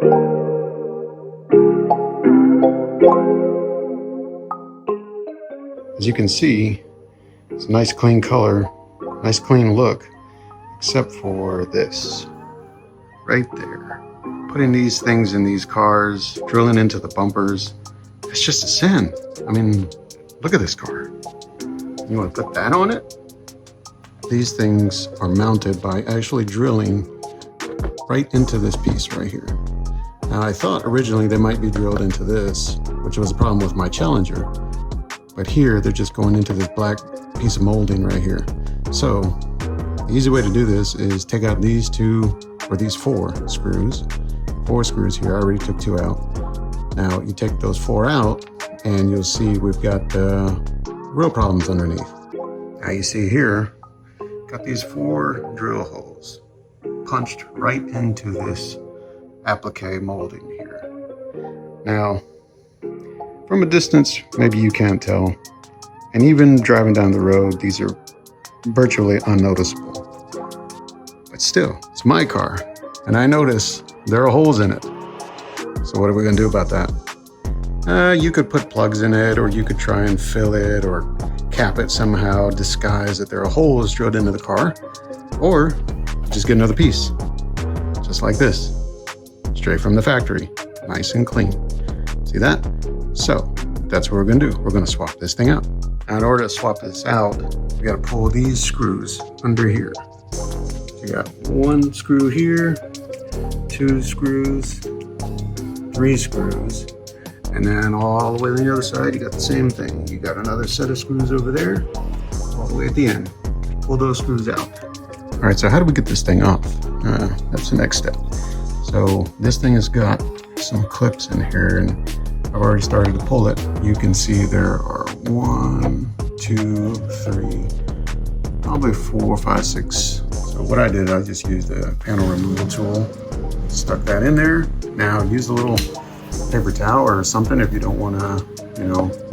As you can see, it's a nice clean color, nice clean look, except for this right there. Putting these things in these cars, drilling into the bumpers, it's just a sin. I mean, look at this car. You want to put that on it? These things are mounted by actually drilling right into this piece right here. Now, I thought originally they might be drilled into this, which was a problem with my Challenger. But here, they're just going into this black piece of molding right here. So, the easy way to do this is take out these two, or these four screws. 4 screws here, I already took 2 out. Now, you take those 4 out, and you'll see we've got real problems underneath. Now you see here, got these 4 drill holes punched right into this applique molding here. Now, from a distance, maybe you can't tell. And even driving down the road, these are virtually unnoticeable. But still, it's my car. And I notice there are holes in it. So what are we gonna do about that? You could put plugs in it, or you could try and fill it, or cap it somehow, disguise that there are holes drilled into the car. Or just get another piece, just like this. Straight from the factory, nice and clean. See that? So that's what we're gonna do. We're gonna swap this thing out. Now, in order to swap this out, we gotta pull these screws under here. So you got 1 screw here, 2 screws, 3 screws, and then all the way on the other side, you got the same thing. You got another set of screws over there, all the way at the end. Pull those screws out. All right, so how do we get this thing off? That's the next step. So this thing has got some clips in here, and I've already started to pull it. You can see there are 1, 2, 3, probably 4, 5, 6. So what I did, I just used a panel removal tool, stuck that in there. Now use a little paper towel or something if you don't want to,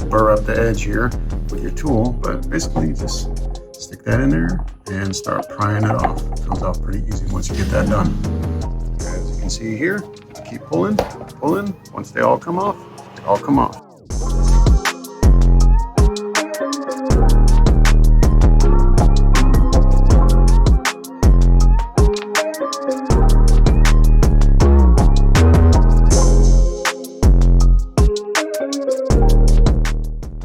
burr up the edge here with your tool. But basically just stick that in there and start prying it off. It comes off pretty easy once you get that done. As you can see here, keep pulling, pulling. Once they all come off, they all come off.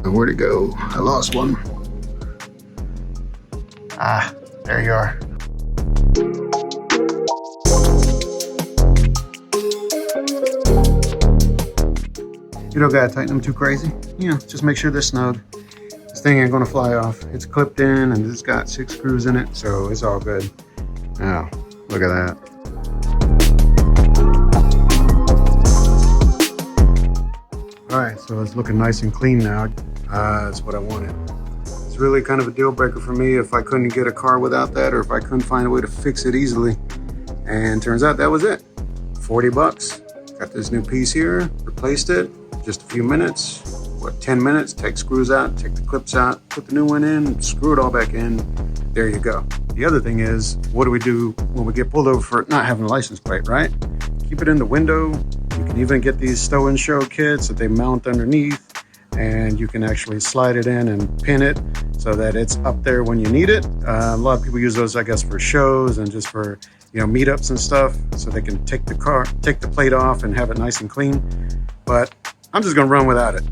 Where'd it go? I lost one. Ah, there you are. You don't gotta tighten them too crazy. Just make sure they're snug. This thing ain't gonna fly off. It's clipped in and it's got 6 screws in it, so it's all good. Now, look at that. All right, so it's looking nice and clean now. That's what I wanted. It's really kind of a deal breaker for me if I couldn't get a car without that, or if I couldn't find a way to fix it easily. And turns out that was it. 40 bucks. Got this new piece here, replaced it, just a few minutes. 10 minutes, take screws out, take the clips out, put the new one in, screw it all back in. There you go. The other thing is, what do we do when we get pulled over for not having a license plate, right? Keep it in the window. You can even get these stow and show kits that they mount underneath, and you can actually slide it in and pin it so that it's up there when you need it. A lot of people use those, I guess, for shows and just for meetups and stuff, so they can take the plate off and have it nice and clean. But I'm just gonna run without it.